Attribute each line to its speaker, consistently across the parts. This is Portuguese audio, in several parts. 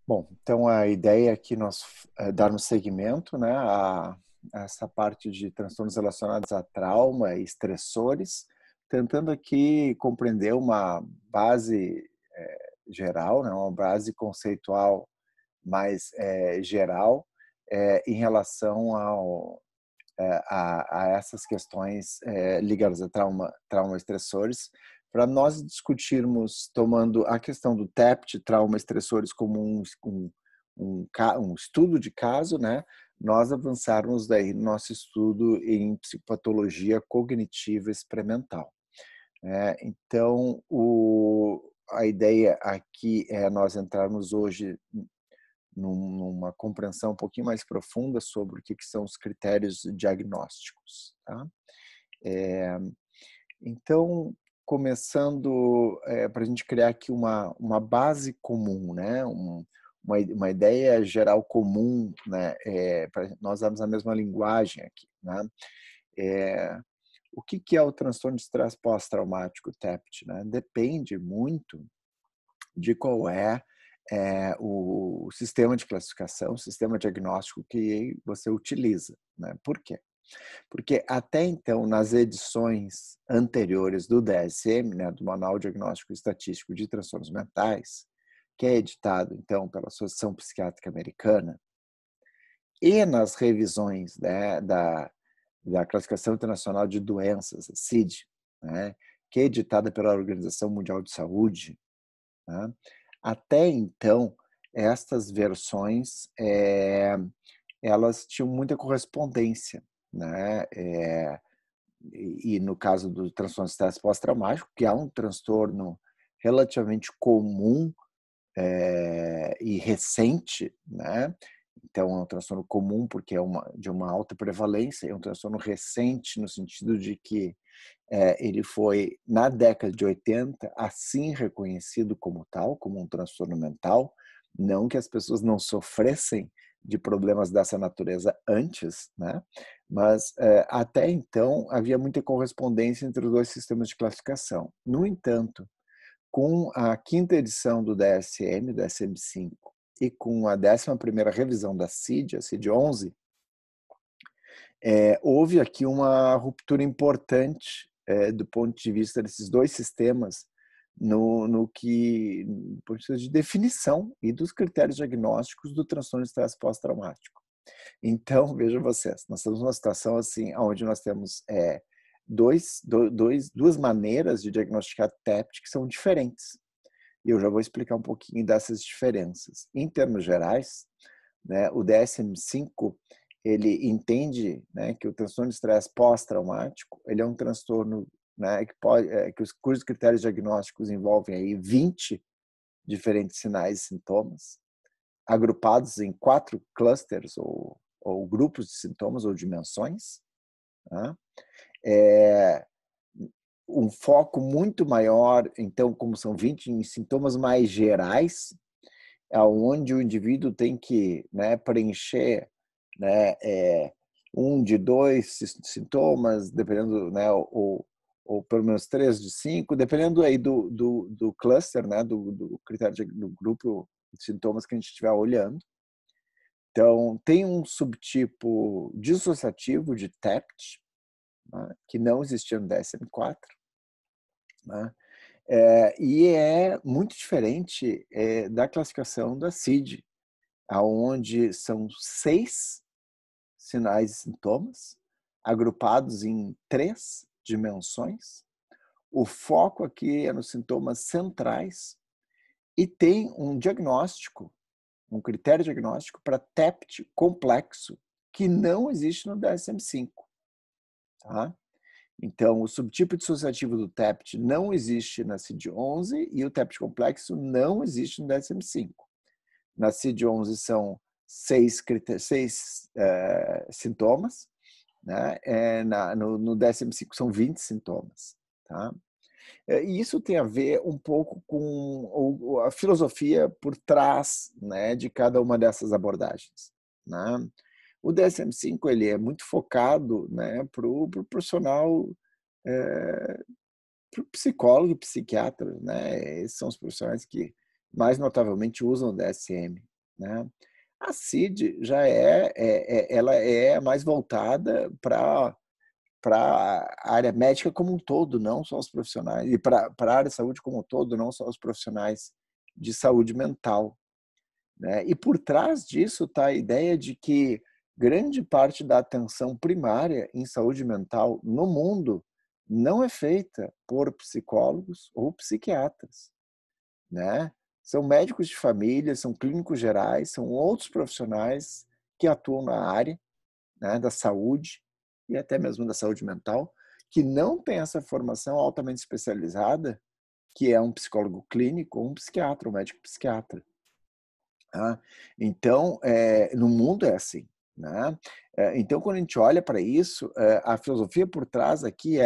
Speaker 1: Bom, então a ideia é que nós darmos seguimento, né, a essa parte de transtornos relacionados a trauma e estressores, tentando aqui compreender uma base geral, né, uma base conceitual mais geral em relação a essas questões ligadas a trauma e estressores, para nós discutirmos, tomando a questão do TEPT, trauma e estressores, como um estudo de caso, né? Nós avançarmos daí no nosso estudo em psicopatologia cognitiva experimental. Então, a ideia aqui é nós entrarmos hoje numa compreensão um pouquinho mais profunda sobre o que são os critérios diagnósticos. Tá? Então, começando para a gente criar aqui uma base comum, né? Uma ideia geral comum, né? Para nós darmos a mesma linguagem aqui. Né? O que é o transtorno de estresse pós-traumático, TEPT? Né? Depende muito de qual o sistema de classificação, o sistema diagnóstico que você utiliza. Né? Por quê? Porque até então, nas edições anteriores do DSM, né, do Manual Diagnóstico e Estatístico de Transtornos Mentais, que é editado então pela Associação Psiquiátrica Americana, e nas revisões, né, da Classificação Internacional de Doenças, a CID, né, que é editada pela Organização Mundial de Saúde, né, até então, estas versões elas tinham muita correspondência, né? E no caso do transtorno de estresse pós-traumático, que é um transtorno relativamente comum e recente, né? Então, é um transtorno comum porque é de uma alta prevalência, é um transtorno recente no sentido de que ele foi, na década de 80, assim reconhecido como tal, como um transtorno mental, não que as pessoas não sofressem de problemas dessa natureza antes, né? Mas até então havia muita correspondência entre os dois sistemas de classificação. No entanto, com a quinta edição do DSM-5, e com a 11ª revisão da CID, a CID-11, houve aqui uma ruptura importante do ponto de vista desses dois sistemas no que do ponto de vista de definição e dos critérios diagnósticos do transtorno de estresse pós-traumático. Então, vejam vocês, nós estamos numa situação assim, onde nós temos duas maneiras de diagnosticar TEPT que são diferentes. E eu já vou explicar um pouquinho dessas diferenças. Em termos gerais, né, o DSM-5 ele entende, né, que o transtorno de estresse pós-traumático ele é um transtorno, né, cujos critérios diagnósticos envolvem aí 20 diferentes sinais e sintomas, agrupados em 4 clusters ou grupos de sintomas ou dimensões. Né? Um foco muito maior, então, como são 20 em sintomas mais gerais, onde o indivíduo tem que, né, preencher, né, um de 2 sintomas, dependendo, né, ou pelo menos 3 de 5, dependendo aí do cluster, né, do critério do grupo de sintomas que a gente estiver olhando. Então, tem um subtipo dissociativo de TEPT, né, que não existia no DSM-4, né? E é muito diferente da classificação da CID, aonde são 6 sinais e sintomas, agrupados em 3 dimensões. O foco aqui é nos sintomas centrais e tem um diagnóstico, um critério diagnóstico para TEPT complexo, que não existe no DSM-5. Tá? Então, o subtipo dissociativo do TEPT não existe na CID-11 e o TEPT complexo não existe no DSM-5. Na CID-11 são 6 sintomas, né? No DSM-5 são 20 sintomas. Tá? E isso tem a ver um pouco com a filosofia por trás, né, de cada uma dessas abordagens. Né? O DSM-5 ele é muito focado, né, para o profissional, para o psicólogo e psiquiatra. Né? Esses são os profissionais que mais notavelmente usam o DSM. né? A CID já ela é mais voltada para a área médica como um todo, não só os profissionais, e para a área de saúde como um todo, não só os profissionais de saúde mental, né? E por trás disso está a ideia de que grande parte da atenção primária em saúde mental no mundo não é feita por psicólogos ou psiquiatras, né? São médicos de família, são clínicos gerais, são outros profissionais que atuam na área, né, da saúde e até mesmo da saúde mental, que não tem essa formação altamente especializada, que é um psicólogo clínico ou um psiquiatra, um médico psiquiatra. Tá? Então, no mundo é assim, né? Então, quando a gente olha para isso, a filosofia por trás aqui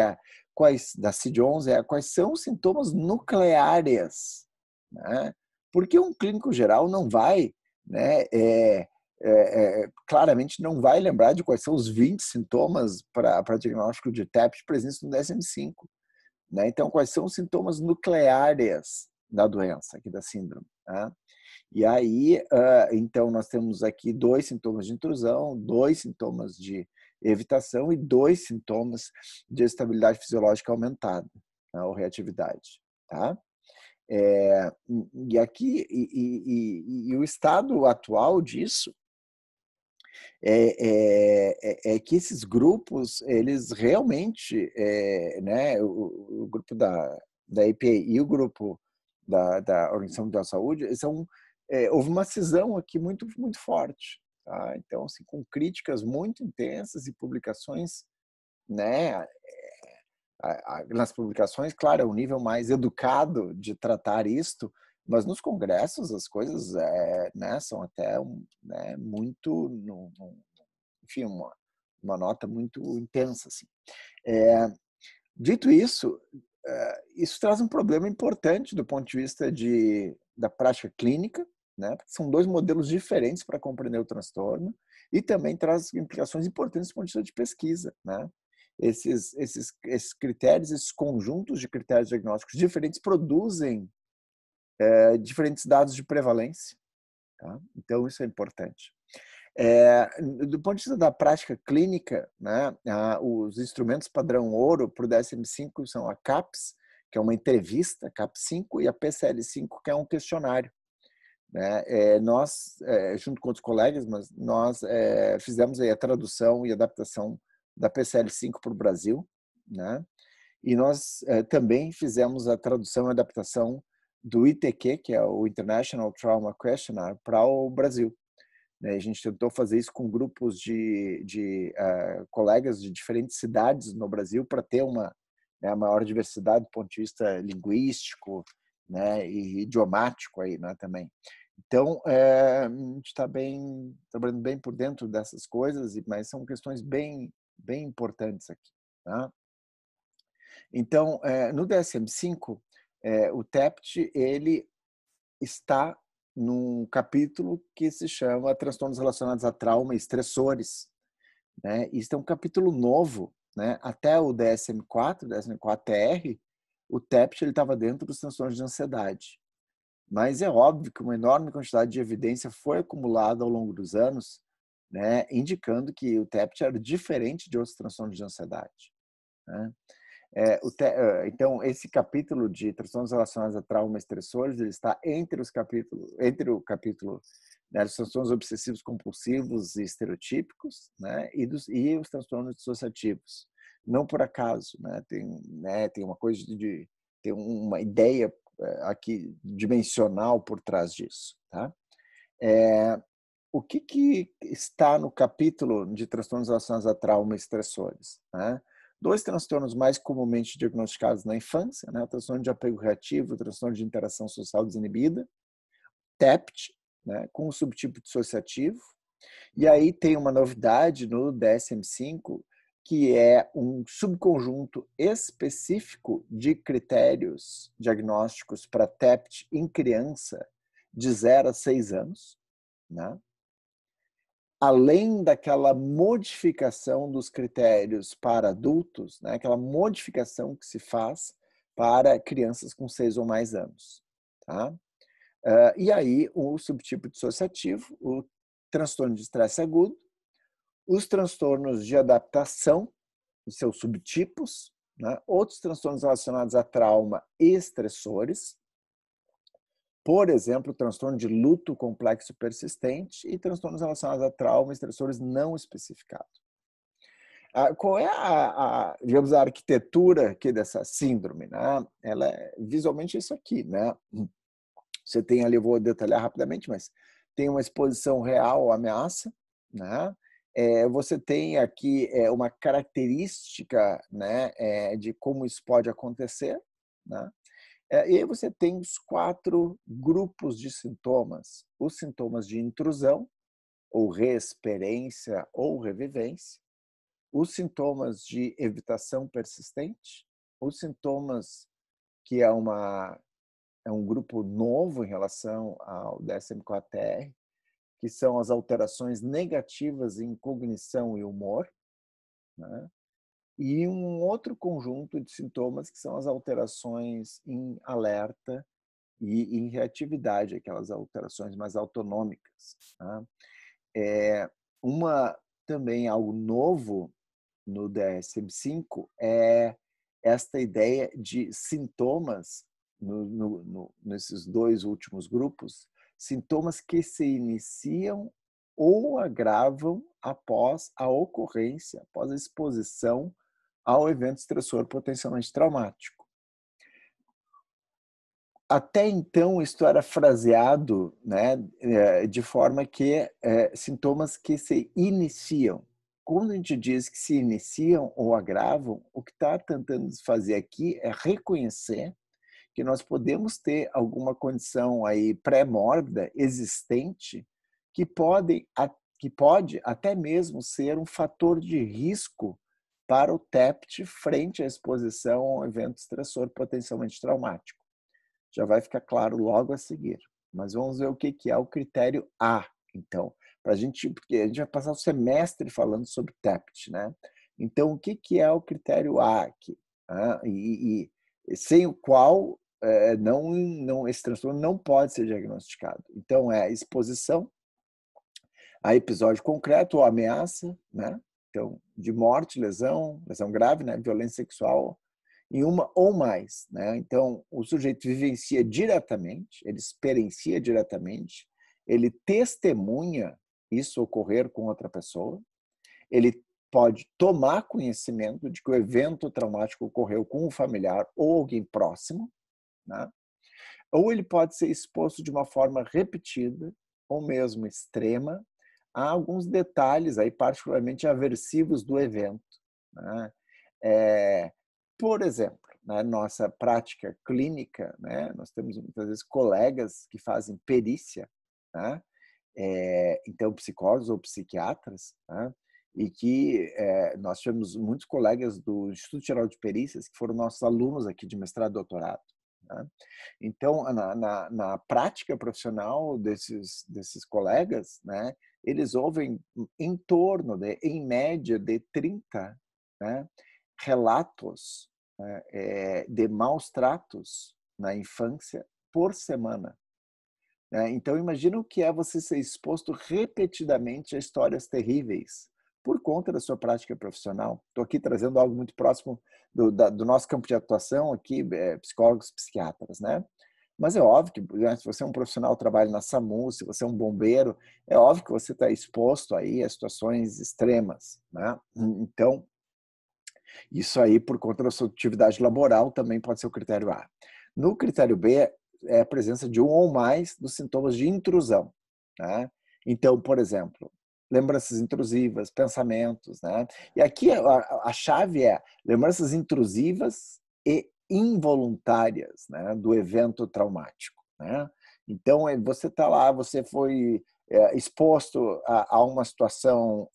Speaker 1: da CID-11 quais são os sintomas nucleares, né? Porque um clínico geral não vai, né, claramente não vai lembrar de quais são os 20 sintomas para diagnóstico de TEPT presentes no DSM-5, né? Então, quais são os sintomas nucleares da doença, aqui da síndrome, né? E aí, então, nós temos aqui 2 sintomas de intrusão, 2 sintomas de evitação e 2 sintomas de estabilidade fisiológica aumentada, tá? Ou reatividade. Tá? E aqui, e o estado atual disso é que esses grupos, eles realmente, né, o grupo da EPA e o grupo da Organização Mundial da Saúde, houve uma cisão aqui muito, muito forte. Tá? Então, assim, com críticas muito intensas e publicações, né, nas publicações, claro, é um nível mais educado de tratar isto, mas nos congressos as coisas, né, são até né, muito, enfim, uma nota muito intensa. Assim. Dito isso, isso traz um problema importante do ponto de vista da prática clínica, né? Porque são 2 modelos diferentes para compreender o transtorno, e também traz implicações importantes do ponto de vista de pesquisa, né? Esses critérios, esses conjuntos de critérios diagnósticos diferentes produzem diferentes dados de prevalência. Tá? Então, isso é importante. Do ponto de vista da prática clínica, né, os instrumentos padrão ouro para o DSM-5 são a CAPS, que é uma entrevista, CAPS-5, e a PCL-5, que é um questionário. Né? Nós, junto com outros colegas, mas nós fizemos aí a tradução e adaptação da PCL-5 para o Brasil, né? E nós também fizemos a tradução e adaptação do ITQ, que é o International Trauma Questionnaire, para o Brasil. A gente tentou fazer isso com grupos de colegas de diferentes cidades no Brasil para ter uma maior diversidade do ponto de vista linguístico, né, e idiomático aí, né, também. Então, a gente está trabalhando bem por dentro dessas coisas, mas são questões bem, bem importantes aqui. Tá? Então, no DSM-5, o TEPT ele está num capítulo que se chama Transtornos relacionados a trauma e estressores. Né? Isso é um capítulo novo. Né? Até o DSM-4, DSM-4-TR, o TEPT estava dentro dos transtornos de ansiedade. Mas é óbvio que uma enorme quantidade de evidência foi acumulada ao longo dos anos, né? Indicando que o TEPT era diferente de outros transtornos de ansiedade. Né? Então, esse capítulo de transtornos relacionados a trauma e estressores, ele está entre o capítulo, né, dos transtornos obsessivos compulsivos e estereotípicos, né, e os transtornos dissociativos. Não por acaso, né, tem uma coisa tem uma ideia aqui dimensional por trás disso. Tá? O que está no capítulo de transtornos relacionados a trauma e estressores? Né? 2 transtornos mais comumente diagnosticados na infância, né? O transtorno de apego reativo, o transtorno de interação social desinibida, TEPT, né? Com o subtipo dissociativo. E aí tem uma novidade no DSM-5, que é um subconjunto específico de critérios diagnósticos para TEPT em criança de 0 a 6 anos, né? Além daquela modificação dos critérios para adultos, né, aquela modificação que se faz para crianças com 6 ou mais anos. Tá? E aí, o subtipo dissociativo, o transtorno de estresse agudo, os transtornos de adaptação, os seus subtipos, né? Outros transtornos relacionados a trauma e estressores, por exemplo, transtorno de luto complexo persistente e transtornos relacionados a trauma e estressores não especificados. Qual é digamos, a arquitetura aqui dessa síndrome, né? Ela é visualmente isso aqui, né? Você tem ali, eu vou detalhar rapidamente, mas tem uma exposição real à ameaça, né? Você tem aqui uma característica, né, de como isso pode acontecer, né? E aí você tem os 4 grupos de sintomas: os sintomas de intrusão, ou reexperiência ou revivência, os sintomas de evitação persistente, os sintomas que é um grupo novo em relação ao DSM-4-TR, que são as alterações negativas em cognição e humor, né? E um outro conjunto de sintomas que são as alterações em alerta e em reatividade, aquelas alterações mais autonômicas, tá? Uma também algo novo no DSM-5 é esta ideia de sintomas nesses 2 últimos grupos, sintomas que se iniciam ou agravam após a ocorrência, após a exposição ao evento estressor potencialmente traumático. Até então, isto era fraseado, né, de forma que sintomas que se iniciam. Quando a gente diz que se iniciam ou agravam, o que está tentando fazer aqui é reconhecer que nós podemos ter alguma condição aí pré-mórbida existente que que pode até mesmo ser um fator de risco para o TEPT frente à exposição a um evento estressor potencialmente traumático. Já vai ficar claro logo a seguir. Mas vamos ver o que é o critério A, então, porque a gente vai passar o semestre falando sobre TEPT, né? Então, o que é o critério A aqui? Sem o qual esse transtorno não pode ser diagnosticado. Então, é exposição a episódio concreto ou ameaça, né? Então, de morte, lesão grave, né? Violência sexual, em uma ou mais, né? Então, o sujeito vivencia diretamente, ele experiencia diretamente, ele testemunha isso ocorrer com outra pessoa, ele pode tomar conhecimento de que o evento traumático ocorreu com um familiar ou alguém próximo, né? Ou ele pode ser exposto de uma forma repetida ou mesmo extrema a alguns detalhes aí particularmente aversivos do evento, né? Por exemplo, na nossa prática clínica, né, nós temos muitas vezes colegas que fazem perícia, né? Então psicólogos ou psiquiatras, né? E que nós tivemos muitos colegas do Instituto Geral de Perícias que foram nossos alunos aqui de mestrado e doutorado, né? Então, na prática profissional desses colegas, né, eles ouvem em torno em média, de 30, né, relatos, né, de maus tratos na infância por semana, né? Então, imagina o que é você ser exposto repetidamente a histórias terríveis por conta da sua prática profissional. Estou aqui trazendo algo muito próximo do nosso campo de atuação aqui, psicólogos, psiquiatras, né? Mas é óbvio que, né, se você é um profissional, trabalha na SAMU, se você é um bombeiro, é óbvio que você está exposto aí a situações extremas, né? Então, isso aí, por conta da sua atividade laboral, também pode ser o critério A. No critério B, é a presença de um ou mais dos sintomas de intrusão, né? Então, por exemplo, lembranças intrusivas, pensamentos, né? E aqui a chave é lembranças intrusivas e involuntárias, né, do evento traumático, né? Então, você está lá, você foi exposto a uma situação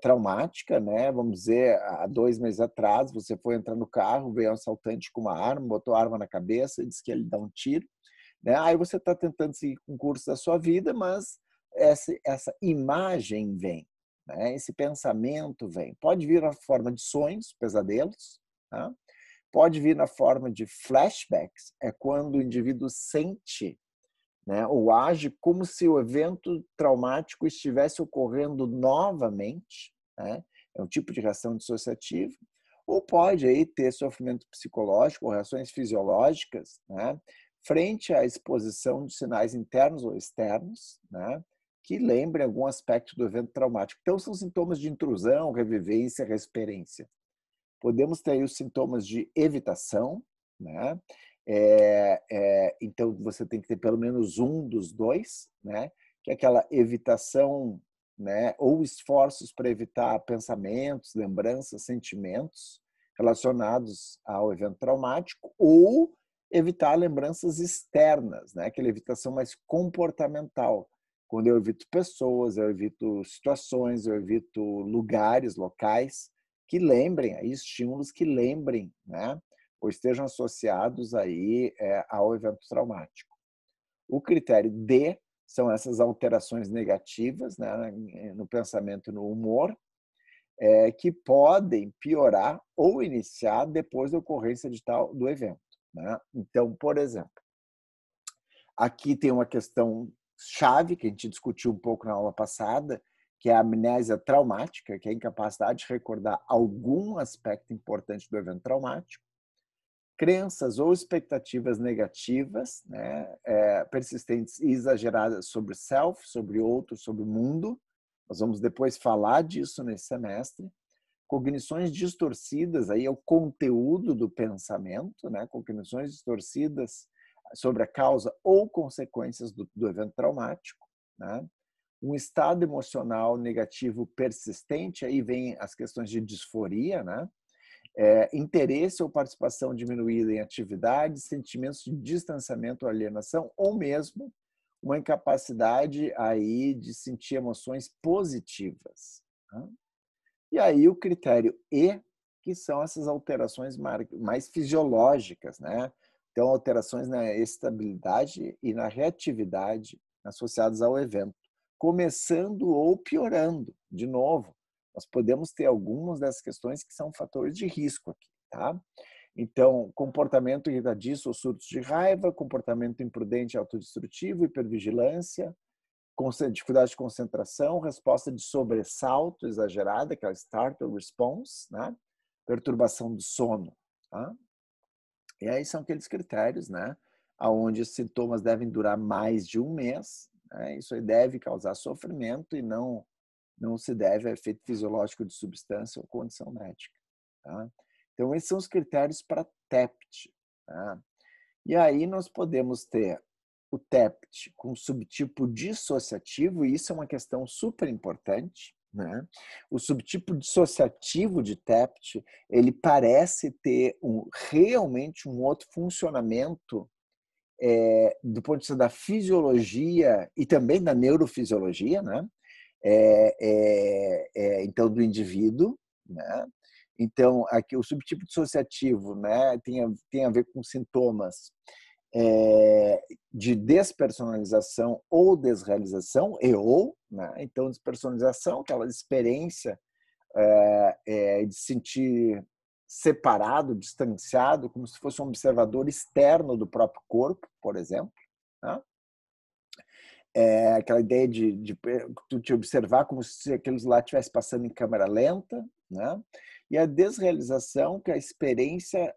Speaker 1: traumática, né? Vamos dizer, há 2 meses atrás, você foi entrar no carro, veio um assaltante com uma arma, botou a arma na cabeça, disse que ia lhe dar um tiro, né? Aí você está tentando seguir com o curso da sua vida, mas essa imagem vem, né? Esse pensamento vem. Pode vir na forma de sonhos, pesadelos, tá? Pode vir na forma de flashbacks, é quando o indivíduo sente, né, ou age como se o evento traumático estivesse ocorrendo novamente, né? É um tipo de reação dissociativa. Ou pode aí ter sofrimento psicológico ou reações fisiológicas, né, frente à exposição de sinais internos ou externos, né, que lembrem algum aspecto do evento traumático. Então, são sintomas de intrusão, revivência, reexperiência. Podemos ter aí os sintomas de evitação, né? Então, você tem que ter pelo menos um dos dois, né? Que é aquela evitação, né? Ou esforços para evitar pensamentos, lembranças, sentimentos relacionados ao evento traumático, ou evitar lembranças externas, né? Aquela evitação mais comportamental, quando eu evito pessoas, eu evito situações, eu evito lugares, locais que lembrem, aí, estímulos que lembrem, né, ou estejam associados aí ao evento traumático. O critério D são essas alterações negativas, né, no pensamento e no humor, que podem piorar ou iniciar depois da ocorrência do evento, né? Então, por exemplo, aqui tem uma questão chave que a gente discutiu um pouco na aula passada, que é a amnésia traumática, que é a incapacidade de recordar algum aspecto importante do evento traumático, crenças ou expectativas negativas, né, persistentes e exageradas sobre o self, sobre outro, sobre o mundo. Nós vamos depois falar disso nesse semestre. Cognições distorcidas, aí é o conteúdo do pensamento, né, cognições distorcidas sobre a causa ou consequências do evento traumático, né? Um estado emocional negativo persistente, aí vem as questões de disforia, né? Interesse ou participação diminuída em atividades, sentimentos de distanciamento ou alienação, ou mesmo uma incapacidade aí de sentir emoções positivas, né? E aí o critério E, que são essas alterações mais fisiológicas, né? Então, alterações na estabilidade e na reatividade associadas ao evento, começando ou piorando. De novo, nós podemos ter algumas dessas questões que são fatores de risco aqui, tá? Então, comportamento irritadiço ou surtos de raiva, comportamento imprudente e autodestrutivo, hipervigilância, dificuldade de concentração, resposta de sobressalto exagerada, que é o startle response, né? Perturbação do sono, tá? E aí são aqueles critérios, né, aonde os sintomas devem durar mais de um mês, né? Isso aí deve causar sofrimento e não se deve a efeito fisiológico de substância ou condição médica, tá? Então, esses são os critérios para TEPT, tá? E aí nós podemos ter o TEPT com subtipo dissociativo, e isso é uma questão super importante, né? O subtipo dissociativo de TEPT, ele parece ter realmente um outro funcionamento do ponto de vista da fisiologia e também da neurofisiologia, né? Então, do indivíduo, né? Então, aqui o subtipo dissociativo, né, tem a ver com sintomas de despersonalização ou desrealização, né? Então, despersonalização, aquela experiência de sentir separado, distanciado, como se fosse um observador externo do próprio corpo, por exemplo, né? Aquela ideia de tu te observar como se aqueles lá estivesse passando em câmera lenta, né? E a desrealização, que é a experiência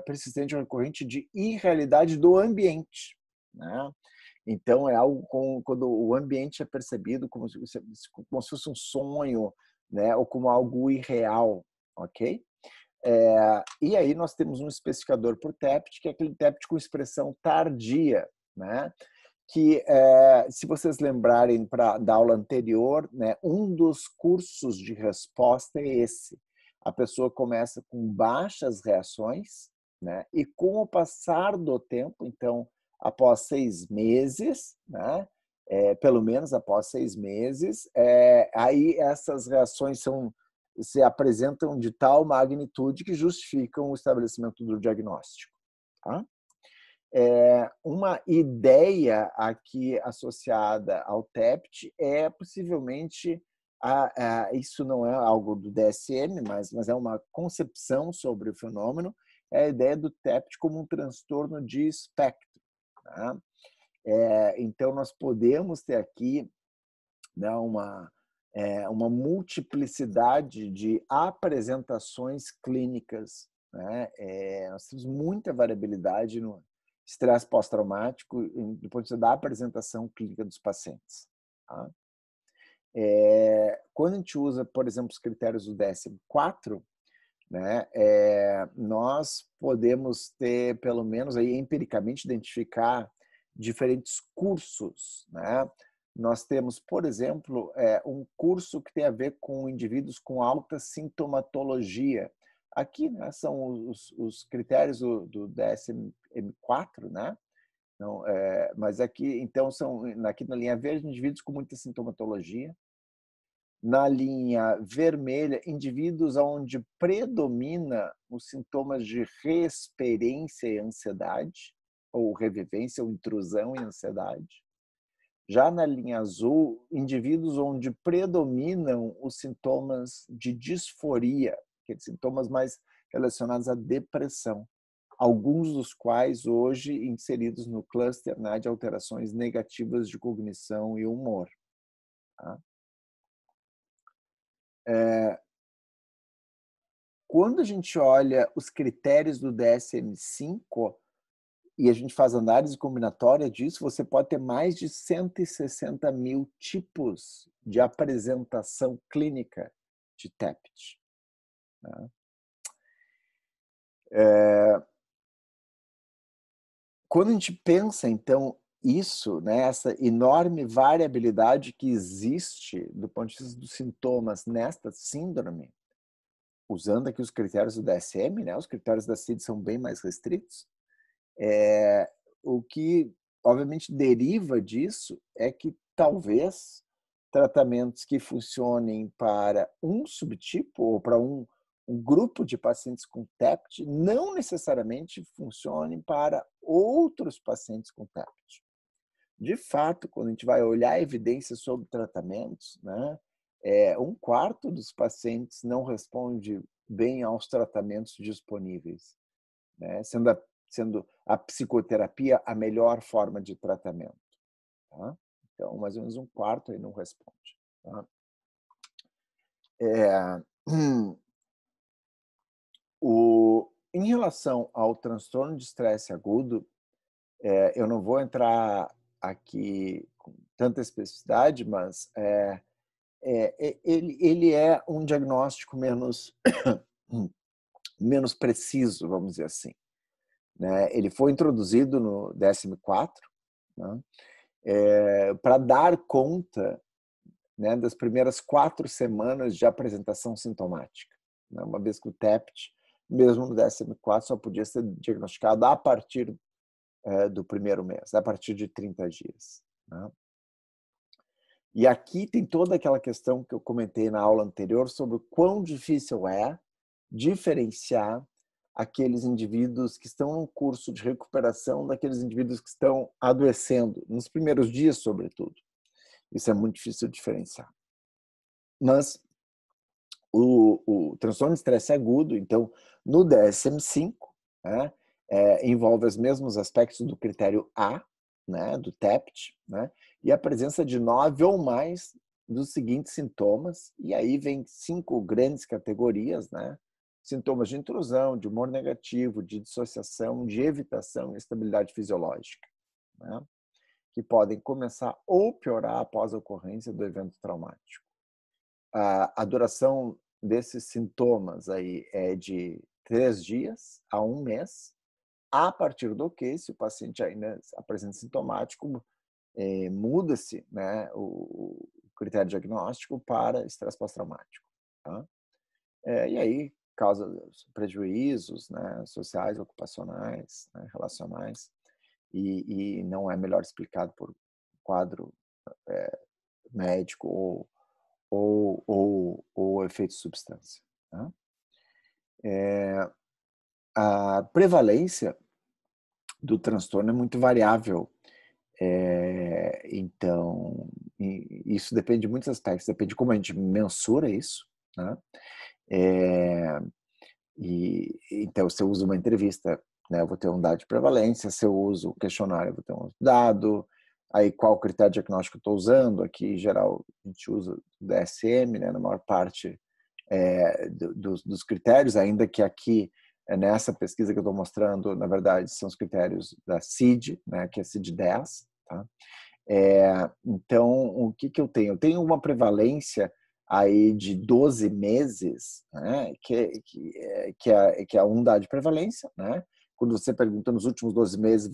Speaker 1: persistente ou recorrente de irrealidade do ambiente, né? Então, é algo quando o ambiente é percebido como se fosse um sonho, né? Ou como algo irreal, ok? E aí nós temos um especificador para o TEPT, que é aquele TEPT com expressão tardia, né? Que, se vocês lembrarem da aula anterior, né, um dos cursos de resposta é esse. A pessoa começa com baixas reações, né, e com o passar do tempo, então, após 6 meses, né, pelo menos após 6 meses, aí essas reações se apresentam de tal magnitude que justificam o estabelecimento do diagnóstico, tá? Uma ideia aqui associada ao TEPT é possivelmente, isso não é algo do DSM, mas é uma concepção sobre o fenômeno, é a ideia do TEPT como um transtorno de espectro. Tá? Então, nós podemos ter aqui, né, uma multiplicidade de apresentações clínicas. Né? Nós temos muita variabilidade no estresse pós-traumático do ponto de vista da apresentação clínica dos pacientes. Tá? Quando a gente usa, por exemplo, os critérios do DSM-4, né, nós podemos ter, pelo menos, aí, empiricamente identificar diferentes cursos. Né? Nós temos, por exemplo, um curso que tem a ver com indivíduos com alta sintomatologia. Aqui, né, são os critérios do DSM-4, né? Então, mas aqui, então, aqui na linha verde, indivíduos com muita sintomatologia. Na linha vermelha, indivíduos onde predomina os sintomas de reexperiência e ansiedade, ou revivência, ou intrusão e ansiedade. Já na linha azul, indivíduos onde predominam os sintomas de disforia, aqueles sintomas mais relacionados à depressão, alguns dos quais hoje inseridos no cluster, né, de alterações negativas de cognição e humor. Tá? Quando a gente olha os critérios do DSM-5 e a gente faz análise combinatória disso, você pode ter mais de 160 mil tipos de apresentação clínica de TEPT. Né? Quando a gente pensa, então, isso, né, essa enorme variabilidade que existe do ponto de vista dos sintomas nesta síndrome, usando aqui os critérios do DSM, né, os critérios da CID são bem mais restritos, o que, obviamente, deriva disso é que talvez tratamentos que funcionem para um subtipo ou para um grupo de pacientes com TEPT não necessariamente funcionem para outros pacientes com TEPT. De fato, quando a gente vai olhar evidências sobre tratamentos, né, 1/4 dos pacientes não responde bem aos tratamentos disponíveis, né, sendo a psicoterapia a melhor forma de tratamento. Tá? Então, mais ou menos 1/4 aí não responde. Tá? Em relação ao transtorno de estresse agudo, eu não vou entrar aqui com tanta especificidade, mas ele é um diagnóstico menos preciso, vamos dizer assim. Né? Ele foi introduzido no DSM-4, né? Para dar conta, né, das primeiras 4 semanas de apresentação sintomática. Né? Uma vez que o TEPT, mesmo no DSM-4, só podia ser diagnosticado a partir do primeiro mês, a partir de 30 dias. Né? E aqui tem toda aquela questão que eu comentei na aula anterior sobre o quão difícil é diferenciar aqueles indivíduos que estão num curso de recuperação daqueles indivíduos que estão adoecendo, nos primeiros dias, sobretudo. Isso é muito difícil de diferenciar. Mas o transtorno de estresse agudo, então, no DSM-5, né, envolve os mesmos aspectos do critério A, né, do TEPT, né, e a presença de 9 ou mais dos seguintes sintomas, e aí vem 5 grandes categorias, né, sintomas de intrusão, de humor negativo, de dissociação, de evitação e estabilidade fisiológica, né, que podem começar ou piorar após a ocorrência do evento traumático. A duração desses sintomas aí é de 3 dias a 1 mês, a partir do que, se o paciente ainda apresenta sintomático, muda-se, né, o critério diagnóstico para estresse pós-traumático. Tá? E aí causa prejuízos, né, sociais, ocupacionais, né, relacionais, e não é melhor explicado por quadro médico ou efeito de substância. Tá? A prevalência do transtorno é muito variável. Então, isso depende de muitos aspectos. Depende de como a gente mensura isso. Né? E então, se eu uso uma entrevista, né, eu vou ter um dado de prevalência. Se eu uso o questionário, eu vou ter um dado. Aí, qual critério diagnóstico eu estou usando? Aqui, em geral, a gente usa o DSM, né, na maior parte dos critérios, ainda que aqui, nessa pesquisa que eu estou mostrando, na verdade, são os critérios da CID, né, que é CID-10. Tá? Então, o que eu tenho? Eu tenho uma prevalência aí de 12 meses, né, que é um dado de prevalência, né? Quando você pergunta nos últimos 12 meses,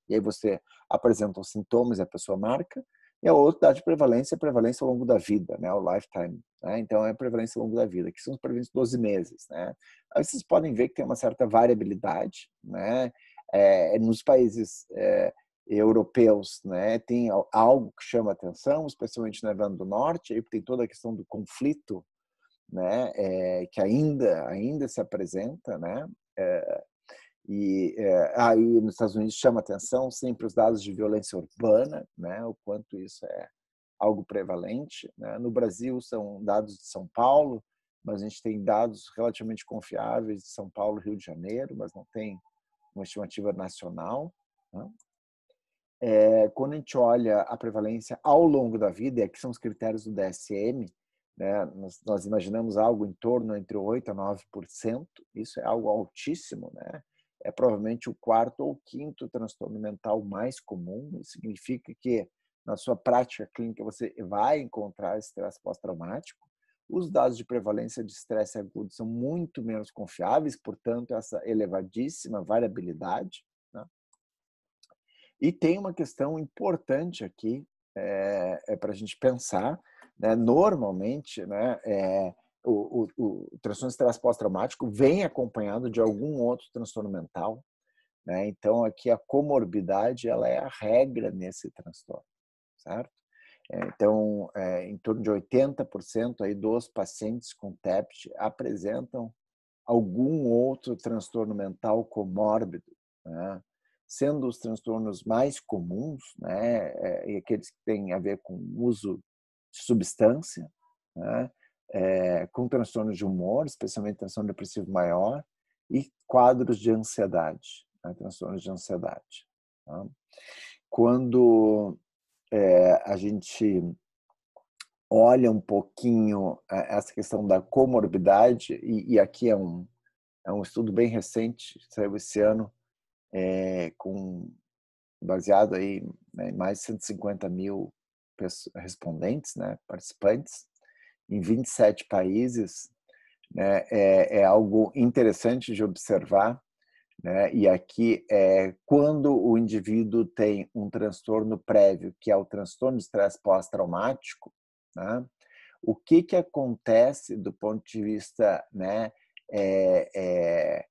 Speaker 1: e aí você apresenta os sintomas e a pessoa marca. E a outra dado de prevalência é a prevalência ao longo da vida, né, o lifetime. Né? Então, é a prevalência ao longo da vida, que são os prevalentes 12 meses. Né? Aí vocês podem ver que tem uma certa variabilidade, né? Nos países europeus, né, tem algo que chama atenção, especialmente na Irlanda do Norte, aí tem toda a questão do conflito, né, que ainda se apresenta, né, aí nos Estados Unidos chama atenção sempre os dados de violência urbana, né, o quanto isso é algo prevalente, né? No Brasil são dados de São Paulo, mas a gente tem dados relativamente confiáveis de São Paulo, Rio de Janeiro, mas não tem uma estimativa nacional, né? Quando a gente olha a prevalência ao longo da vida, que são os critérios do DSM, né, nós imaginamos algo em torno entre 8% a 9%, isso é algo altíssimo, né? É provavelmente o quarto ou quinto transtorno mental mais comum. Isso significa que na sua prática clínica você vai encontrar estresse pós-traumático. Os dados de prevalência de estresse agudo são muito menos confiáveis, portanto, essa elevadíssima variabilidade, né? E tem uma questão importante aqui, para a gente pensar, né? Normalmente, né, o transtorno de estresse pós-traumático vem acompanhado de algum outro transtorno mental, né? Então, aqui a comorbidade ela é a regra nesse transtorno, certo? Então, em torno de 80% aí dos pacientes com TEPT apresentam algum outro transtorno mental comórbido, né? Sendo os transtornos mais comuns, né, e aqueles que têm a ver com o uso de substância, né, com transtornos de humor, especialmente transtorno depressivo maior, e quadros de ansiedade, né, transtornos de ansiedade. Tá? Quando a gente olha um pouquinho essa questão da comorbidade, e aqui é um estudo bem recente, saiu esse ano, baseado aí, né, em mais de 150 mil respondentes, né, participantes, em 27 países, né, é algo interessante de observar, né, e aqui quando o indivíduo tem um transtorno prévio, que é o transtorno de estresse pós-traumático, né, o que acontece do ponto de vista, né, é, é,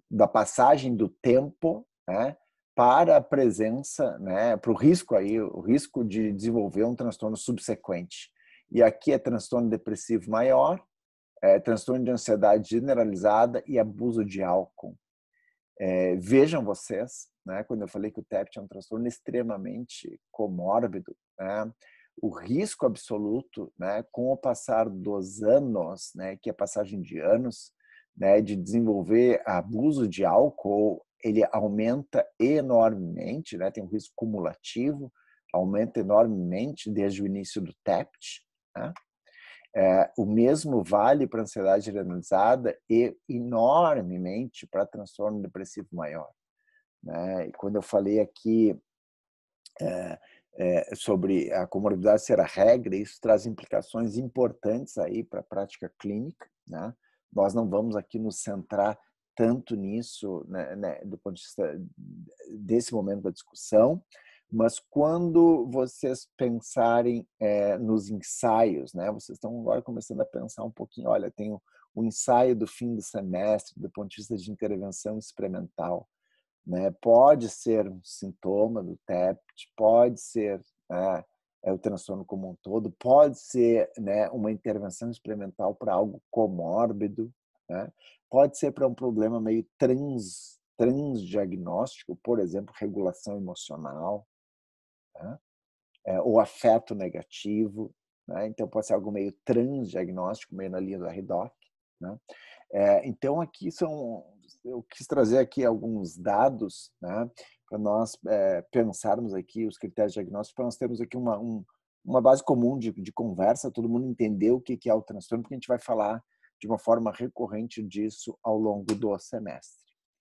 Speaker 1: da passagem do tempo, né, para a presença, né, para o risco aí, o risco de desenvolver um transtorno subsequente. E aqui é transtorno depressivo maior, transtorno de ansiedade generalizada e abuso de álcool. Vejam vocês, né, quando eu falei que o TEPT é um transtorno extremamente comórbido, né, o risco absoluto, né, com o passar dos anos, né, que é a passagem de anos, né, de desenvolver abuso de álcool, ele aumenta enormemente, né, tem um risco cumulativo, aumenta enormemente desde o início do TEPT, né? O mesmo vale para ansiedade generalizada e enormemente para transtorno depressivo maior, né? E quando eu falei aqui sobre a comorbidade ser a regra, isso traz implicações importantes aí para a prática clínica, né? Nós não vamos aqui nos centrar tanto nisso, né, do ponto de vista desse momento da discussão, mas quando vocês pensarem nos ensaios, né, vocês estão agora começando a pensar um pouquinho, olha, tem o ensaio do fim do semestre, do ponto de vista de intervenção experimental, né? Pode ser um sintoma do TEPT, pode ser, né, o transtorno como um todo, pode ser, né, uma intervenção experimental para algo comórbido, né? Pode ser para um problema meio transdiagnóstico, por exemplo, regulação emocional, né? Ou afeto negativo, né? Então pode ser algo meio transdiagnóstico, meio na linha da RDoC, né? Então, aqui eu quis trazer aqui alguns dados, né, para nós pensarmos aqui os critérios diagnósticos, para nós termos aqui uma base comum de conversa, todo mundo entender o que é o transtorno, porque a gente vai falar de uma forma recorrente disso ao longo do semestre.